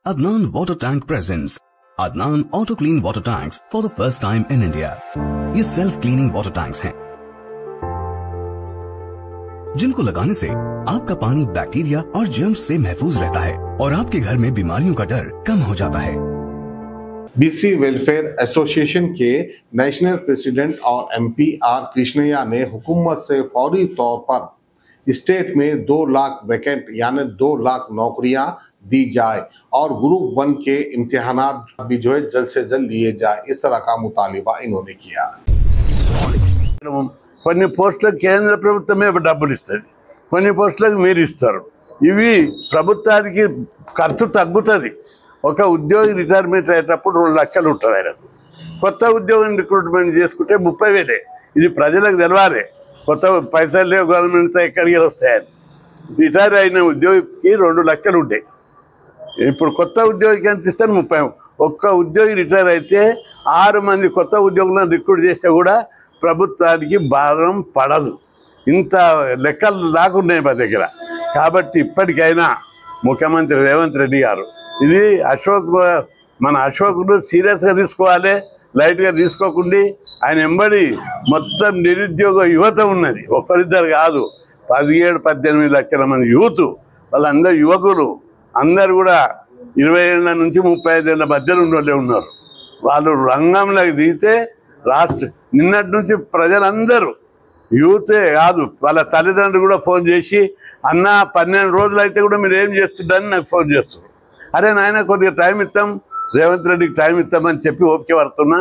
Adnan Water Tank presents Adnan Auto Clean Water Tanks for the first time in India. ये self cleaning water tanks हैं जिनको लगाने से आपका पानी बैक्टीरिया और जर्म्स से महफूज रहता है और आपके घर में बीमारियों का डर कम हो जाता है। बीसी वेलफेयर एसोसिएशन के नेशनल प्रेसिडेंट और एमपी आर कृष्णैया ने हुकूमत से फौरी तौर पर स्टेट में 2 लाख वैकेंट यानी 2 लाख नौकरियां दी जाए और ग्रुप 1 के इम्तिहानात भी जो है जल्द से जल्द लिए जाए, इस तरह का मुतालिबा इन्होंने किया। కొన్ని పోస్టులకు కేంద్ర ప్రభుత్వమే డబ్బులు ఇస్తుంది, కొన్ని పోస్టులకు మీరు ఇస్తారు. ఇవి ప్రభుత్వానికి ఖర్చు తగ్గుతుంది. ఒక ఉద్యోగి రిటైర్మెంట్ అయ్యేటప్పుడు 2 లక్షలు ఉంటుంది ఆయనకు. కొత్త ఉద్యోగం రిక్రూట్మెంట్ చేసుకుంటే 30,000. ఇది ప్రజలకు తెలవాలి. కొత్త పైసలు లేవు గవర్నమెంట్తో ఎక్కడికి వస్తాయని. రిటైర్ అయిన ఉద్యోగికి 2 లక్షలు ఉంటాయి. ఇప్పుడు కొత్త ఉద్యోగికి ఎంత ఇస్తారు? 30. ఒక్క ఉద్యోగి రిటైర్ అయితే 6 మంది కొత్త ఉద్యోగులను రిక్రూట్ చేస్తే కూడా ప్రభుత్వానికి భారం పడదు. ఇంత లెక్కలు దాకున్నాయి మా దగ్గర. కాబట్టి ఇప్పటికైనా ముఖ్యమంత్రి రేవంత్ రెడ్డి గారు ఇది మన అశోక్ను సీరియస్గా తీసుకోవాలి, లైట్గా తీసుకోకుండా ఆయన ఎంబడి మొత్తం నిరుద్యోగ యువత ఉన్నది. ఒకరిద్దరు కాదు, 17-18 లక్షల మంది యూత్, వాళ్ళందరూ యువకులు, అందరు కూడా 20 ఏళ్ళ నుంచి 35 ఏళ్ళ మధ్యలో ఉన్నోళ్ళే ఉన్నారు. వాళ్ళు రంగంలోకి దిగితే నిన్నటి నుంచి ప్రజలందరూ యూతే కాదు వాళ్ళ తల్లిదండ్రులు కూడా ఫోన్ చేసి అన్న 12 రోజులు అయితే కూడా మీరు ఏం చేస్తుందని నాకు ఫోన్ చేస్తున్నారు. అరే నాయన కొద్దిగా టైం ఇస్తాం, రేవంత్ రెడ్డికి టైం ఇస్తామని చెప్పి ఓకే పడుతున్నా.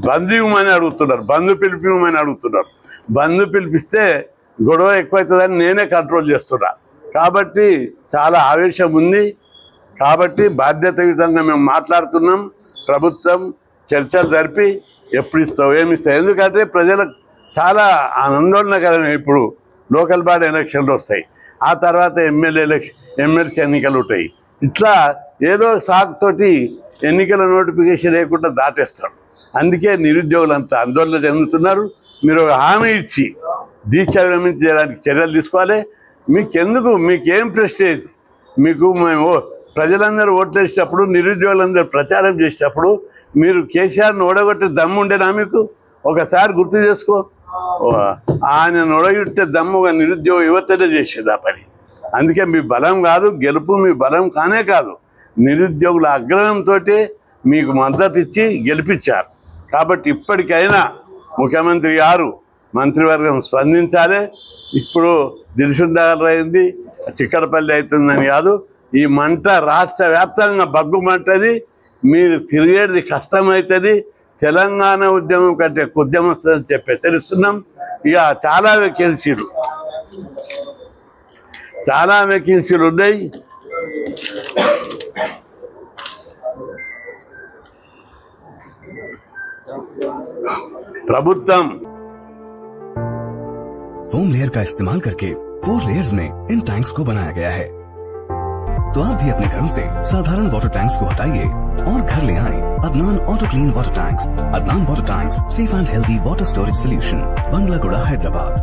బంద్ ఇవ్వమని అడుగుతున్నారు, బంధు పిలిపివ్వమని అడుగుతున్నారు. బంధు పిలిపిస్తే గొడవ ఎక్కువవుతుందని నేనే కంట్రోల్ చేస్తున్నా. కాబట్టి చాలా ఆవేశం ఉంది. కాబట్టి బాధ్యతాయుతంగా మేము మాట్లాడుతున్నాం. ప్రభుత్వం చర్చలు జరిపి ఎప్పుడు ఇస్తావు ఏమి ఇస్తావు, ఎందుకంటే ప్రజలకు చాలా ఆందోళనకరమే. ఇప్పుడు లోకల్ బాడీ ఎలక్షన్లు వస్తాయి, ఆ తర్వాత ఎమ్మెల్సీ ఎన్నికలు ఉంటాయి. ఇట్లా ఏదో సాకుతోటి ఎన్నికల నోటిఫికేషన్ లేకుండా దాటేస్తాడు. అందుకే నిరుద్యోగులంతా ఆందోళన చెందుతున్నారు. మీరు ఒక హామీ ఇచ్చి దీక్ష విరమించడానికి చర్యలు తీసుకోవాలి. మీకేం ప్రెస్టేజ్? మీకు మేము ప్రజలందరూ ఓట్లేసేటప్పుడు, నిరుద్యోగులందరూ ప్రచారం చేసేటప్పుడు మీరు కేసీఆర్ని ఓడగొట్టే దమ్ము ఉండేనా మీకు? ఒకసారి గుర్తు చేసుకో. ఆయన ఓడగొట్టే దమ్ముగా నిరుద్యోగ యువతనే చేసేది ఆ పని. అందుకే మీ బలం కాదు గెలుపు, మీ బలం కానే కాదు, నిరుద్యోగుల ఆగ్రహంతో మీకు మద్దతు ఇచ్చి గెలిపించారు. కాబట్టి ఇప్పటికైనా ముఖ్యమంత్రి గారు మంత్రివర్గం స్పందించాలి. ఇప్పుడు దిల్సుఖ్నగర్ అయింది, చిక్కడపల్లి అవుతుందని కాదు, ఈ మంట రాష్ట్ర వ్యాప్తంగా బగ్గుమంటది. మీరు తిరిగేది కష్టమవుతుంది. తెలంగాణ ఉద్యమం కంటే ఉద్యమం వస్తుందని చెప్పి హెచ్చరిస్తున్నాం. ఇక చాలా వేకెన్సీలు ఉన్నాయి. ప్రభుత్వం फोम लेयर का इस्तेमाल करके 4 लेयर्स में इन टैंक्स को बनाया गया है। तो आप भी अपने घरों से साधारण वाटर टैंक्स को हटाइए और घर ले आए Adnan auto clean water tanks. Adnan water tanks, safe and healthy water storage solution, Bangalaguda, Hyderabad.